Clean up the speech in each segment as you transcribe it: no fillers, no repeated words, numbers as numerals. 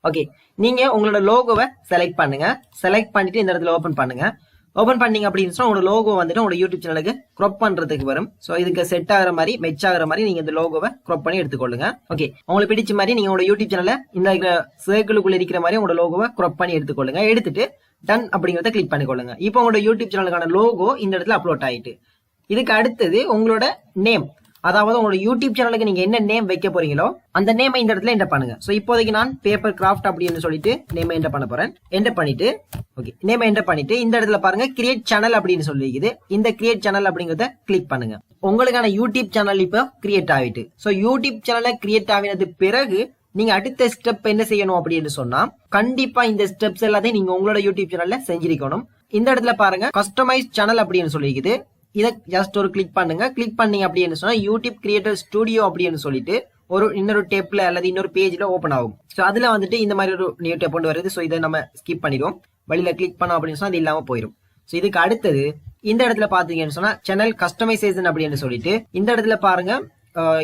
Okay, நீங்க உங்களோட லோகோவை select பண்ணுங்க. செலக்ட் பண்ணிட்டு இந்த இடத்துல ஓபன் பண்ணுங்க. ஓபன் பண்ணீங்க அப்படின்னு சொன்னா உங்களோட லோகோ வந்துட்டு உங்களோட யூடியூப் சேனலுக்கு க்ராப் பண்றதுக்கு வரும். சோ இதுக்கு செட் ஆகிற மாதிரி மெச் ஆகிற மாதிரி நீங்க இந்த லோகோவை க்ராப் பண்ணி எடுத்துக்கொள்ளுங்க. ஓகே, உங்களுக்கு பிடிச்ச மாதிரி நீங்க உங்களோட யூடியூப் சேனல்ல இந்த சர்க்கிளுக்குள்ள இருக்கிற மாதிரி உங்களோட லோகோவை க்ராப் பண்ணி எடுத்துக்கொள்ளுங்க. எடுத்துட்டு டன் அப்படிங்கறத கிளிக் பண்ணிக்கொள்ளுங்க. இப்போ உங்களோட யூடியூப் சேனலுக்கான லோகோ இந்த இடத்துல அப்லோட் ஆயிட்டு. இதுக்கு அடுத்தது உங்களோட நேம், அதாவது உங்களோட யூடியூப் சேனலுக்கு நீங்க என்ன நேம் வைக்க போறீங்களோ அந்த நேமை இந்த இடத்துல என்டர் பண்ணுங்க. சோ இப்போதைக்கு நான் பேப்பர் கிராஃப்ட் அப்படின்னு சொல்லிட்டு நேமை என்டர் பண்ண போறேன். என்டர் பண்ணிட்டு ஓகே, நேமை என்டர் பண்ணிட்டு இந்த இடத்துல பாருங்க கிரியேட் சேனல் அப்படின்னு சொல்லிக்குது. இந்த கிரியேட் சேனல் அப்படிங்கறத கிளிக் பண்ணுங்க. உங்களுக்கான யூடியூப் சேனல் இப்போ கிரியேட் ஆகிட்டு. சோ யூடியூப் சேனலை கிரியேட் ஆகினது பிறகு நீங்க அடுத்த ஸ்டெப் என்ன செய்யணும் அப்படின்னு சொன்னா, கண்டிப்பா இந்த ஸ்டெப்ஸ் எல்லாத்தையும் நீங்க உங்களோட யூடியூப் சேனல்ல செஞ்சிருக்கணும். இந்த இடத்துல பாருங்க கஸ்டமைஸ் சேனல் அப்படின்னு சொல்லிக்குது. இதை ஜஸ்ட் ஒரு கிளிக் பண்ணுங்க. கிளிக் பண்ணீங்க அப்படின்னு சொன்னா யூடியூப் கிரியேட்டர் ஸ்டுடியோ அப்படின்னு சொல்லிட்டு இன்னொரு டேப்ல அல்லது இன்னொரு பேஜ்ல ஓபன் ஆகும். சோ அதுல வந்துட்டு இந்த மாதிரி ஒரு நியூ டேப் ஒன்று வருது. சோ இதை நம்ம ஸ்கிப் பண்ணிடுவோம். வழியில கிளிக் பண்ணோம் அப்படின்னு சொன்னா அது இல்லாம போயிடும். சோ இதுக்கு அடுத்தது இந்த இடத்துல பாத்தீங்கன்னு சொன்னா சேனல் கஸ்டமைசேஷன் அப்படின்னு சொல்லிட்டு இந்த இடத்துல பாருங்க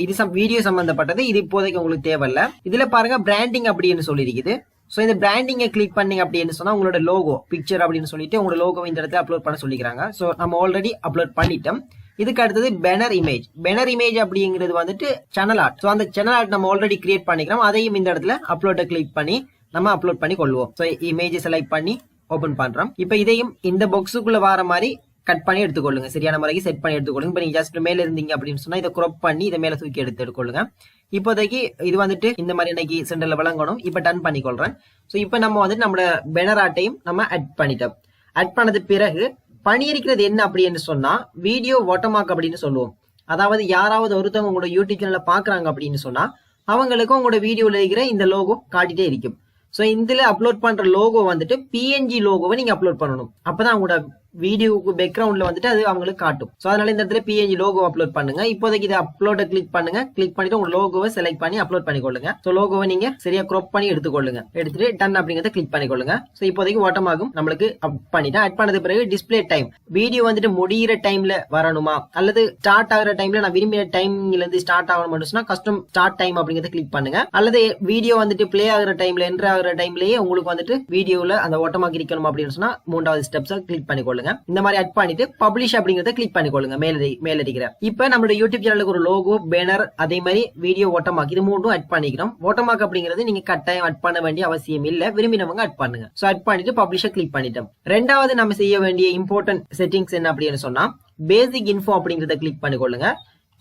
இது வீடியோ சம்பந்தப்பட்டது. இது இப்போதைக்கு உங்களுக்கு தேவையில்ல. இதுல பாருங்க பிராண்டிங் அப்படின்னு சொல்லி இருக்குது. சோ இந்த பிராண்டிங்கை கிளிக் பண்ணீங்க அப்படின்னு சொன்னா உங்களோட லோகோ பிக்சர் அப்படின்னு சொல்லிட்டு உங்களோட லோகோ இந்த இடத்துல அப்லோட் பண்ண சொல்லிக்கிறாங்க. சோ நம்ம ஆல்ரெடி அப்லோட் பண்ணிட்டோம். இதுக்கு அடுத்தது பேனர் இமேஜ். பேனர் இமேஜ் அப்படிங்கிறது வந்துட்டு சேனல் ஆர்ட். சோ அந்த சேனல் ஆர்ட் நம்ம ஆல்ரெடி கிரியேட் பண்ணிக்கிறோம். அதையும் இந்த இடத்துல அப்லோட கிளிக் பண்ணி நம்ம அப்லோட் பண்ணி கொள்வோம். சோ இமேஜ் செலக்ட் பண்ணி ஓபன் பண்றோம். இப்ப இதையும் இந்த பாக்ஸுக்குள்ள வர மாதிரி கட் பண்ணி எடுத்துக்கொள்ளுங்க. சரியான முறைக்கு செட் பண்ணி எடுத்துக்கொள்ளுங்க. இப்ப நீங்க ஜஸ்ட் மேல இருந்தீங்க அப்படின்னு சொன்னா இதை கிராப் பண்ணி இதை மேல தூக்கி எடுத்துக்கொள்ளுங்க. இப்போதைக்கு இது வந்துட்டு இந்த மாதிரி இன்னைக்கு சென்டர்ல விளங்கணும். இப்ப டன் பண்ணிக்கொள்றேன். சோ இப்ப நம்ம வந்துட்டு நம்மளோட பேனர் ஆட்டையும் நம்ம ஆட் பண்ணிட்டோம். ஆட் பண்ணது பிறகு பண்ணியிருக்கிறது என்ன அப்படின்னு சொன்னா வீடியோ வாட்டர்மார்க் அப்படின்னு சொல்லுவோம். அதாவது யாராவது ஒருத்தவங்க உங்களோட யூடியூப் சேனல்ல பாக்குறாங்க அப்படின்னு சொன்னா அவங்களுக்கும் உங்களோட வீடியோல இருக்கிற இந்த லோகோ காட்டிட்டே இருக்கும். சோ இதுல அப்லோட் பண்ற லோகோ வந்துட்டு PNG லோகோவை நீங்க அப்லோட் பண்ணணும். அப்பதான் உங்களோட வீடியோக்கு பேக்ரவுண்ட்ல வந்துட்டு அது அவங்களுக்கு காட்டும். சோ அதனால இந்த இடத்துல PNG லோகோ அப்லோட் பண்ணுங்க. இப்போதைக்கு இதை அப்லோட கிளிக் பண்ணுங்க. கிளிக் பண்ணிட்டு உங்க லோகோவை செலக்ட் பண்ணி அப்லோட் பண்ணிக்கொள்ளுங்க. சோ லோகோவை நீங்க சரியா கிராப் பண்ணி எடுத்துக்கொள்ளுங்க. எடுத்துட்டு டன் அப்படிங்கறத கிளிக் பண்ணிக்கொள்ளுங்க. சோ இப்போதைக்கு வாட்டமாகும் நம்மளுக்கு அட் பண்ணிட்டேன். அட் பண்ணது பிறகு டிஸ்பிளே டைம், வீடியோ வந்துட்டு முடிகிற டைம்ல வரணுமா அல்லது ஸ்டார்ட் ஆகிற டைம்ல நான் விரும்பின டைம்ல இருந்து ஸ்டார்ட் ஆகணும்னு சொன்னா கஸ்டம் ஸ்டார்ட் டைம் அப்படிங்கறத கிளிக் பண்ணுங்க. அல்லது வீடியோ வந்துட்டு பிளே ஆகிற டைம்ல என்டர் ஆகிற டைம்லயே உங்களுக்கு வந்துட்டு வீடியோல அந்த வாட்டமார்க் இருக்கணும் அப்படின்னு சொன்னா மூன்றாவது ஸ்டெப்ஸ் கிளிக் பண்ணிக்கொள்ளுங்க. இந்த மாதிரி அட் பண்ணிட்டு பப்ளிஷ் அப்படிங்கறத கிளிக் பண்ணிக்கொள்ளுங்க. மேல இருக்கிற இப்ப நம்மளோட யூடியூப் சேனலுக்கு ஒரு லோகோ, பேனர், அதே மாதிரி வீடியோ வாட்டர்மார்க் இது மூணும் அட் பண்ணிக்கிறோம். வாட்டர்மார்க் அப்படிங்கிறது நீங்க கட்டாயம் அட் பண்ண வேண்டிய அவசியம் இல்ல. விரும்பினவங்க அட் பண்ணுங்க. சோ அட் பண்ணிட்டு பப்ளிஷ் கிளிக் பண்ணிட்டோம். ரெண்டாவது நம்ம செய்ய வேண்டிய இம்பார்ட்டன்ட் செட்டிங்ஸ் என்ன அப்படின்னு சொன்னா பேசிக் இன்ஃபோ அப்படிங்கறத கிளிக் பண்ணிக்கொள்ளுங்க.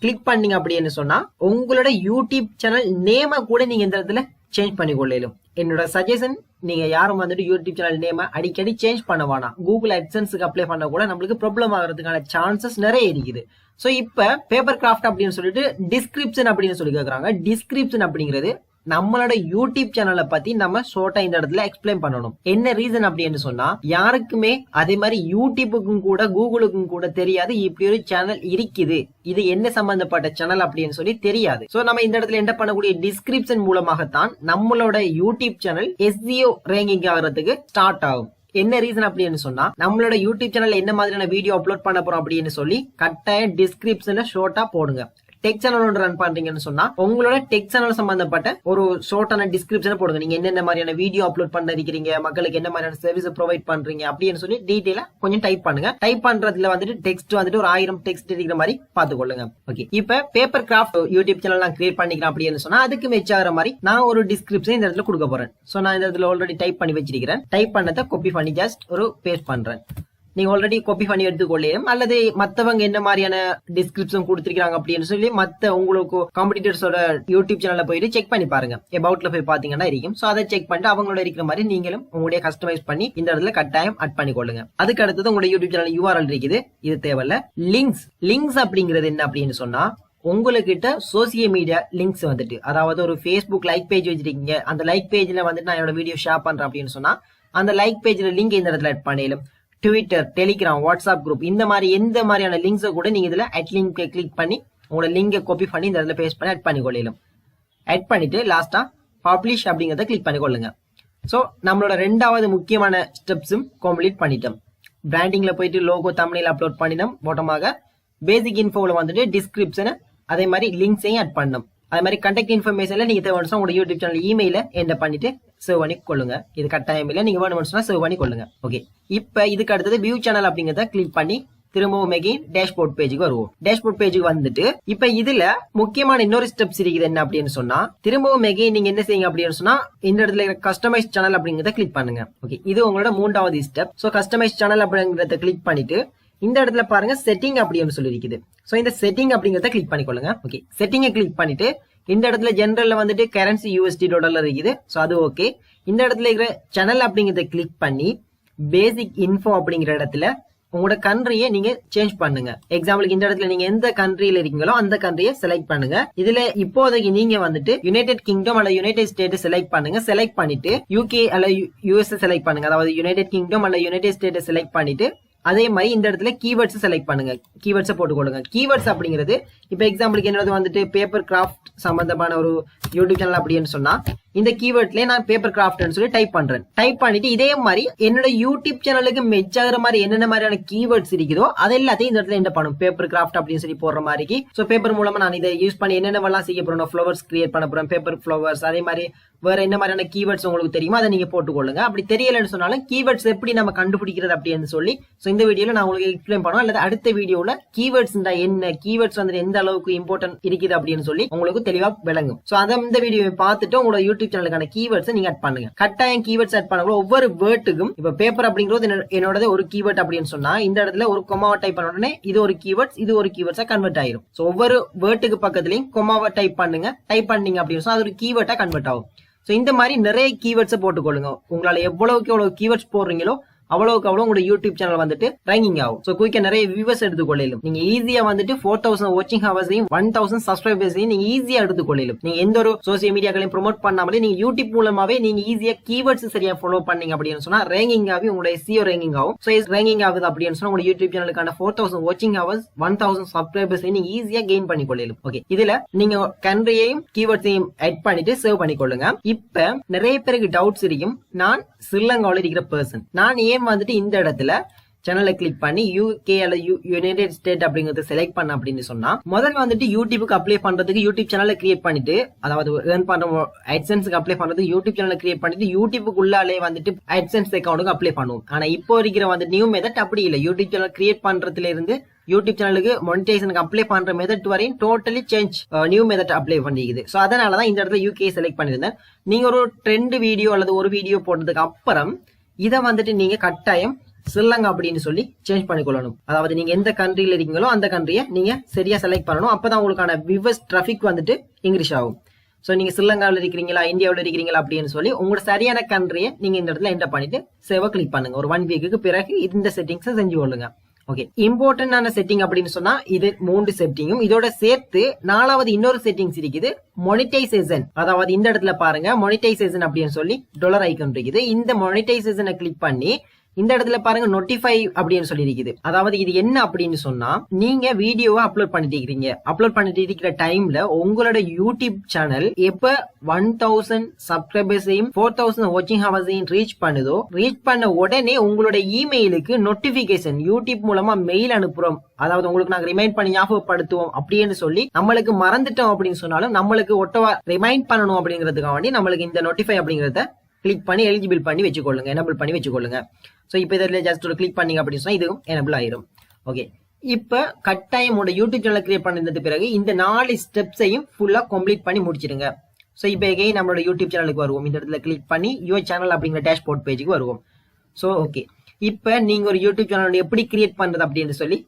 கிளிக் பண்ணீங்க அப்படின்னு சொன்னா உங்களோட யூடியூப் சேனல் நேம கூட நீங்க இந்த இடத்துல சேஞ்ச் பண்ணிக்கொள்ளும். என்னோட சஜஷன், நீங்க யாரும் வந்துட்டு யூடியூப் சேனல் நேம அடிக்கடி சேஞ்ச் பண்ண வேணாம். கூகுள் அட்சன்ஸுக்கு அப்ளை பண்ண கூட நம்மளுக்கு ப்ராப்ளம் ஆகிறதுக்கான சான்சஸ் நிறைய இருக்குது. சோ இப்ப பேப்பர் கிராஃப்ட் அப்படின்னு சொல்லிட்டு டிஸ்கிரிப்ஷன் அப்படின்னு சொல்லி கேக்குறாங்க. டிஸ்கிரிப்ஷன் அப்படிங்கிறது நம்மளோட யூடியூப் சேனலை பத்தி நம்ம ஷார்ட்டா இந்த இடத்துல எக்ஸ்பிளைன் பண்ணணும். என்ன ரீசன் அப்படின்னு சொன்னா யாருக்குமே அதே மாதிரி யூடியூபுக்கும் கூட கூகுளுக்கும் கூட தெரியாது இப்படி ஒரு சேனல் இருக்குது, இது என்ன சம்பந்தப்பட்ட சேனல் அப்படின்னு சொல்லி தெரியாது. சோ நம்ம இந்த இடத்துல என்ன பண்ணக்கூடிய டிஸ்கிரிப்ஷன் மூலமாகத்தான் நம்மளோட யூடியூப் சேனல் SEO ரேங்கிங் ஆகிறதுக்கு ஸ்டார்ட் ஆகும். என்ன ரீசன் அப்படின்னு சொன்னா நம்மளோட யூடியூப் சேனல்ல என்ன மாதிரியான வீடியோ அப்லோட் பண்ண போறோம் அப்படின்னு சொல்லி கட்டாயம் டிஸ்கிரிப்ஷன்ல ஷார்ட்டா போடுங்க. டெக் சேனல் ஒன்று ரன் பண்றீங்கன்னு சொன்னா உங்களோட டெக் சேனல் சம்பந்தப்பட்ட ஒரு ஷார்ட்டான டிஸ்கிரிப்ஷன் போடுங்க. நீங்க என்னென்ன மாதிரியான வீடியோ அப்லோட் பண்ண இருக்கிறீங்க, மக்களுக்கு என்ன மாதிரியான சர்வீஸ் ப்ரொவைட் பண்றீங்க அப்படின்னு சொல்லி டீடைலா கொஞ்சம் டைப் பண்ணுங்க. டைப் பண்றதுல வந்துட்டு டெக்ஸ்ட் வந்துட்டு ஒரு 1000 டெக்ஸ்ட் இருக்கிற மாதிரி பாத்துக்கொள்ளுங்க. ஓகே, இப்ப பேப்பர் கிராஃப்ட் யூடியூப் சேனல் நான் கிரியேட் பண்ணிக்கிறேன் அப்படின்னு சொன்னா அதுக்கு மெச் ஆகிற மாதிரி நான் ஒரு டிஸ்கிரிப்ஷன் இந்த இடத்துல கொடுக்க போறேன். சோ நான் இந்த இடத்துல ஆல்ரெடி டைப் பண்ணி வச்சிருக்கிறேன். டைப் பண்ணதை காப்பி பண்ணி ஜஸ்ட் ஒரு பேஸ்ட் பண்றேன். நீங்க ஆல்ரெடி காப்பி பண்ணி எடுத்துக்கொள்ளையும் அல்லது மத்தவங்க என்ன மாதிரியான டிஸ்கிரிப்ஷன் கொடுத்திருக்காங்க அப்படின்னு சொல்லி மத்த உங்களுக்கு காம்படிட்டர்ஸோட யூடியூப் சேனல்ல போயிட்டு செக் பண்ணி பாருங்க. அபவுட்ல போய் பாத்தீங்கன்னா இருக்கும். சோ அதை செக் பண்ணிட்டு அவங்களோட இருக்கிற மாதிரி நீங்களும் உங்களுடைய கஸ்டமைஸ் பண்ணி இந்த இடத்துல கட்டாயம் அட் பண்ணி கொள்ளுங்க. அதுக்கு அடுத்தது உங்களோட யூடியூப் சேனல் URL இருக்குது. இது தேவையில்ல. லிங்க்ஸ் அப்படிங்கிறது என்ன அப்படின்னு சொன்னா உங்ககிட்ட சோசியல் மீடியா லிங்க்ஸ் வந்துட்டு, அதாவது ஒரு Facebook லைக் பேஜ் வச்சிருக்கீங்க, அந்த லைக் பேஜ்ல வந்துட்டு நான் என்னோட வீடியோ ஷேர் பண்றேன் அப்படின்னு சொன்னா அந்த லைக் பேஜ்ல லிங்க் இந்த இடத்துல ஆட் பண்ணிடும். ட்விட்டர், டெலிகிராம், வாட்ஸ்அப் குரூப் இந்த மாதிரி எந்த மாதிரியான லிங்க்ஸை கூட நீங்க இதுல அட் லிங்க் கிளிக் பண்ணி உங்களோட லிங்கை காப்பி பண்ணி இந்த இடத்துல பேஸ்ட் பண்ணி ஆட் பண்ணிக்கொள்ளும். ஆட் பண்ணிட்டு லாஸ்டா பப்ளிஷ் அப்படிங்கறத கிளிக் பண்ணிக்கொள்ளுங்க. சோ நம்மளோட ரெண்டாவது முக்கியமான ஸ்டெப்ஸும் கம்ப்ளீட் பண்ணிட்டோம். பிராண்டிங்ல போயிட்டு லோகோ தம்ப்நெயில் அப்லோட் பண்ணினோம். பாட்டமாக பேசிக் இன்ஃபோல வந்துட்டு டிஸ்கிரிப்ஷன் அதே மாதிரி லிங்க்ஸையும் ஆட் பண்ணோம். அதே மாதிரி கான்டாக்ட் இன்ஃபர்மேஷன்ல நீங்க தேவையான உங்களோட யூடியூப் சேனல் இமெயில என்டர் பண்ணிட்டு சேவ் பண்ணி கொள்ளுங்க. இது கட்டாயம் இல்ல, நீங்க வேணும்னு சேவ் பண்ணி கொள்ளுங்க. ஓகே, இப்ப இதுக்கு அடுத்தது வியூ சேனல் அப்படிங்கறத கிளிக் பண்ணி திரும்பவும் டேஷ்போர்ட் பேஜுக்கு வருவோம். டேஷ்போர்ட் பேஜுக்கு வந்துட்டு இப்ப இதுல முக்கியமான இன்னொரு ஸ்டெப்ஸ் இருக்குது என்ன அப்படின்னு சொன்னா, திரும்பவும் நீங்க என்ன செய்யுங்க அப்படின்னு சொன்னா இந்த இடத்துல கஸ்டமைஸ் சேனல் அப்படிங்கறத கிளிக் பண்ணுங்க. ஓகே, இது உங்களோட 3வது ஸ்டெப். சோ கஸ்டமைஸ் சேனல் அப்படிங்கறத கிளிக் பண்ணிட்டு இந்த இடத்துல பாருங்க செட்டிங் அப்படின்னு சொல்லி இருக்குது. சோ இந்த செட்டிங் அப்படிங்கறத கிளிக் பண்ணிக்கொள்ளுங்க. ஓகே, செட்டிங்கை கிளிக் பண்ணிட்டு இந்த இடத்துல ஜெனரல்ல வந்துட்டு கரன்சி USD டாலர்ல இருக்குது. சோ அது ஓகே. இந்த இடத்துல இருக்கிற சேனல் அப்படிங்கறத கிளிக் பண்ணி பேசிக் இன்ஃபோ அப்படிங்கிற இடத்துல உங்களோட கண்ட்ரியை நீங்க சேஞ்ச் பண்ணுங்க. எக்ஸாம்பிளுக்கு இந்த இடத்துல நீங்க எந்த கண்ட்ரியில இருக்கீங்களோ அந்த கண்ட்ரியை செலக்ட் பண்ணுங்க. இதுல இப்போதைக்கு நீங்க வந்துட்டு யுனைடெட் கிங்டம் அல்ல யுனைடெட் ஸ்டேட் செலக்ட் பண்ணுங்க. செலக்ட் பண்ணிட்டு UK அல்ல US செலக்ட் பண்ணுங்க. அதாவது யுனைடெட் கிங்டம் அல்ல யுனைடெட் ஸ்டேட் செலக்ட் பண்ணிட்டு அதே மாதிரி இந்த இடத்துல கீவேர்ட்ஸ் செலக்ட் பண்ணுங்க. கீவேர்ட்ஸ் போட்டுக்கொள்ளுங்க. கீவேர்ட்ஸ் அப்படிங்கிறது இப்ப எக்ஸாம்பிளுக்கு என்னது வந்துட்டு பேப்பர் கிராஃப்ட் சம்பந்தமான ஒரு யூடியூப் சேனல் அப்படின்னு சொன்னா இந்த கீவேர்ட்லயே நான் பேப்பர் கிராஃப்ட்னு சொல்லி டைப் பண்றேன். டைப் பண்ணிட்டு இதே மாதிரி என்னோட யூடியூப் சேனலுக்கு மெச் ஆகிற மாதிரி என்னென்ன மாதிரியான கீவேர்ட்ஸ் இருக்குதோ அது எல்லாத்தையும் இந்த இடத்துல என்ன பண்ணும், பேப்பர் கிராஃப்ட் அப்படின்னு சொல்லி போடுற மாதிரி. சோ பேப்பர் மூலமா நான் இதை யூஸ் பண்ணி என்னென்னலாம் செய்ய போறேன், ஃபிளவர்ஸ் கிரியேட் பண்ண போறேன், பேப்பர் ஃபிளவர்ஸ், அதே மாதிரி வேற என்ன மாதிரியான கீவேர்ட்ஸ் உங்களுக்கு தெரியுமோ அதை நீங்க போட்டுக்கொள்ளுங்க. அப்படி தெரியலன்னு சொன்னாலும் கீவேர்ட்ஸ் எப்படி நம்ம கண்டுபிடிக்கிறது அப்படின்னு சொல்லி இந்த வீடியோல நான் உங்களுக்கு எக்ஸ்பிளைன் பண்ணுவேன். அல்லது அடுத்த வீடியோல கீவேர்ட்ஸ் என்ன, கீவேர்ட்ஸ் வந்து எந்த அளவுக்கு இம்பார்ட்டன்ட் இருக்குது அப்படின்னு சொல்லி உங்களுக்கு தெளிவா விளங்கும். சோ அதை இந்த வீடியோவை பார்த்துட்டு உங்களோட யூடியூப் சேனலுக்கான கீவேர்ட்ஸ் நீங்க ஆட் பண்ணுங்க. கட்டாயம் கீவேர்ட்ஸ் ஆட் பண்ணுங்க. ஒவ்வொரு வேர்டுக்கும் இப்ப பேப்பர் அப்படிங்கிறது என்னோட ஒரு கீவேர்ட் அப்படின்னு சொன்னா இந்த இடத்துல ஒரு கொமாவை டைப் பண்ண உடனே இது ஒரு கீவேர்ட்ஸ், இது ஒரு கீவேர்ட்ஸா கன்வெர்ட் ஆயிரும். சோ ஒவ்வொரு வேர்டுக்கு பக்கத்துலயும் கொமாவை டைப் பண்ணுங்க. டைப் பண்ணீங்க அப்படின்னு சொன்னா அது ஒரு கீவேர்டா கன்வெர்ட் ஆகும். சோ இந்த மாதிரி நிறைய கீவேர்ட்ஸ் போட்டுக்கொள்ளுங்க. உங்களால எவ்வளவுக்கு எவ்வளவு கீவேர்ட்ஸ் போடுறீங்களோ அவ்வளவுக்கு அவ்வளவு உங்களோட யூடியூப் சேனல் வந்துட்டு ரேங்கிங் ஆகும். சோ குயிக்கா நிறைய வியூவர்ஸ் எடுத்துக்கொள்ளும். நீங்க ஈஸியா வந்துட்டு 4000 வாட்சிங் ஹவர்ஸையும் 1000 சப்ஸ்கிரைபர்ஸையும் நீங்க ஈஸியா எடுத்துக்கொள்ளும். நீங்க எந்த ஒரு சோசியல் மீடியாக்களையும் ப்ரோமோட் பண்ணாமலே நீங்க யூடியூப் மூலமாவே நீங்க ஈஸியா கீவேர்ட்ஸ் சரியா ஃபாலோ பண்ணீங்க அப்படின்னு சொன்னா ரேங்கிங் ஆகி உங்களோட SEO ரேங்கிங் ஆகும். சோ ரேங்கிங் ஆகுது அப்படின்னு சொன்னா உங்க யூடியூப் சேனலுக்கான 4000 வாட்சிங் ஹவர்ஸ் 1000 சப்ஸ்கிரைபர்ஸையும் நீங்க ஈஸியா கெயின் பண்ணிக்கொள்ளும். ஓகே, இதுல நீங்க கண்ட்ரியையும் கீவேர்ட்ஸையும் ஆட் பண்ணிட்டு சேவ் பண்ணிக்கொள்ளுங்க. இப்ப நிறைய பேருக்கு டவுட்ஸ் இருக்கும். நான் ஸ்ரீலங்காவில் இருக்கிற பர்சன், நான் ஏன் வந்துட்டு இந்த இடத்துல சேனலை கிளிக் பண்ணி UK அல்லது யுனைடெட் ஸ்டேட் அப்படிங்கறத செலக்ட் பண்ண அப்படின்னு சொன்னா முதல்ல வந்துட்டு யூடியூபுக்கு அப்ளை பண்றதுக்கு யூடியூப் சேனலை கிரியேட் பண்ணிட்டு, அதாவது ஏர்ன் பண்ற AdSense அப்ளை பண்றதுக்கு யூடியூப் சேனலை கிரியேட் பண்ணிட்டு யூடியூபுக்குள்ளாலே வந்துட்டு AdSense அக்கௌண்ட்டுக்கு அப்ளை பண்ணுவோம். ஆனா இப்போ இருக்கிற வந்து நியூ மெத்தட் அப்படி இல்லை. யூடியூப் சேனல் கிரியேட் பண்றதுல இருந்து யூடியூப் சேனலுக்கு மானிட்டைசேஷனுக்கு அப்ளை பண்ற மெத்தட் வரையும் totally change, new method apply பண்ணிக்குது. சோ அதனாலதான் இந்த இடத்துல UK செலக்ட் பண்ணிருந்தேன். நீங்க ஒரு ட்ரெண்ட் வீடியோ அல்லது ஒரு வீடியோ போட்டதுக்கு அப்புறம் இதை வந்துட்டு நீங்க கட்டாயம் ஸ்ரீலங்கா அப்படின்னு சொல்லி சேஞ்ச் பண்ணிக்கொள்ளணும். அதாவது நீங்க எந்த கண்ட்ரியில இருக்கீங்களோ அந்த கண்ட்ரியை நீங்க சரியா செலக்ட் பண்ணணும். அப்பதான் உங்களுக்கான வியூவர்ஸ் டிராபிக் வந்துட்டு இன்க்ரீஸ் ஆகும். சோ நீங்க ஸ்ரீலங்காவில் இருக்கிறீங்களா, இந்தியாவில் இருக்கிறீங்களா அப்படின்னு சொல்லி உங்களோட சரியான கண்ட்ரியை நீங்க இந்த இடத்துல என்டர் பண்ணிட்டு சேவை கிளிக் பண்ணுங்க. ஒரு 1 வீக்குக்கு பிறகு இந்த செட்டிங்ஸ் செஞ்சு கொள்ளுங்க. ஓகே, இம்பார்ட்டன்டான செட்டிங் அப்படின்னு சொன்னா இது 3 செட்டிங்கும். இதோட சேர்த்து 4வது இன்னொரு செட்டிங்ஸ் இருக்குது, மானிட்டைசேஷன். அதாவது இந்த இடத்துல பாருங்க மானிட்டைசேஷன் அப்படின்னு சொல்லி டாலர் ஐகான் இருக்குது. இந்த மானிட்டைசேஷனை கிளிக் பண்ணி இந்த இடத்துல பாருங்க நோட்டிஃபை அப்படின்னு சொல்லி இருக்குது. அதாவது இது என்ன அப்படின்னு சொன்னா நீங்க வீடியோவை அப்லோட் பண்ணிட்டு இருக்கீங்க. அப்லோட் பண்ணிட்டு இருக்கிற டைம்ல உங்களோட யூடியூப் சேனல் எப்ப 1000 சப்ஸ்கிரைபர்ஸையும் 4000 வாட்சிங் ஹவர்ஸையும் ரீச் பண்ணுதோ, ரீச் பண்ண உடனே உங்களோட இமெயிலுக்கு நோட்டிபிகேஷன் யூடியூப் மூலமா மெயில் அனுப்புறோம். அதாவது உங்களுக்கு நாங்க ரிமைண்ட் பண்ணி ஞாபகப்படுத்துவோம் அப்படின்னு சொல்லி நம்மளுக்கு மறந்துட்டோம் அப்படின்னு சொன்னாலும் நம்மளுக்கு ஒட்டவா ரிமைண்ட் பண்ணணும் அப்படிங்கிறதுக்காக வேண்டி நம்மளுக்கு இந்த நோட்டிஃபை அப்படிங்கறத கிளிக் பண்ணி எலிஜிபிள் பண்ணி வச்சுக்கொள்ளுங்க, எனபிள் பண்ணி வச்சுக்கொள்ளுங்க. சோ இப்போ இதில் ஜஸ்ட் ஒரு கிளிக் பண்ணீங்க அப்படின்னு சொன்னா இதுவும் எனபிள் ஆயிரும். ஓகே, இப்ப கட்டாயம் உங்களோட யூடியூப் சேனல் கிரியேட் பண்ணதுக்கு பிறகு இந்த 4 ஸ்டெப்ஸையும் ஃபுல்லா கம்ப்ளீட் பண்ணி முடிச்சிருங்க. சோ இப்போ எகைன் நம்மளோட யூடியூப் சேனலுக்கு வருவோம். இந்த இடத்துல கிளிக் பண்ணி யுவர் சேனல் அப்படிங்கிற டேஷ்போர்ட் பேஜுக்கு வருவோம். சோ ஓகே, இப்ப நீங்க ஒரு யூடியூப் சேனல் எப்படி கிரியேட் பண்றது அப்படின்னு சொல்லி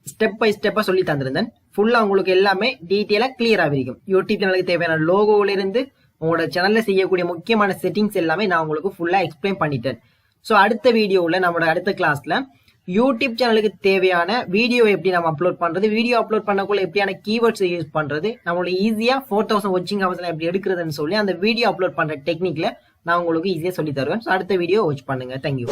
ஸ்டெப் பை ஸ்டெப்பா சொல்லி தந்திருந்தேன். ஃபுல்லா உங்களுக்கு எல்லாமே டீட்டெயிலா கிளியரா இருக்கும். யூடியூப் சேனலுக்கு தேவையான லோகோல இருந்து உங்களோட சேனல்ல செய்யக்கூடிய முக்கியமான செட்டிங்ஸ் எல்லாமே நான் உங்களுக்கு ஃபுல்லா எக்ஸ்பிளைன் பண்ணிட்டேன். சோ அடுத்த வீடியோல நம்மளோட அடுத்த கிளாஸ்ல யூடியூப் சேனலுக்கு தேவையான வீடியோ எப்படி நம்ம அப்லோட் பண்றது, வீடியோ அப்லோட் பண்ணக்குள்ள எப்படியான கீவேர்ட்ஸ் யூஸ் பண்றது, நம்மளோட ஈஸியா 4000 வாட்சிங் ஹவர்ஸ்ல எப்படி எடுக்கிறதுன்னு சொல்லி அந்த வீடியோ அப்லோட் பண்ற டெக்னிக்ல நான் உங்களுக்கு ஈஸியா சொல்லி தருவேன். அடுத்த வீடியோ வாட்ச் பண்ணுங்க. தேங்க்யூ.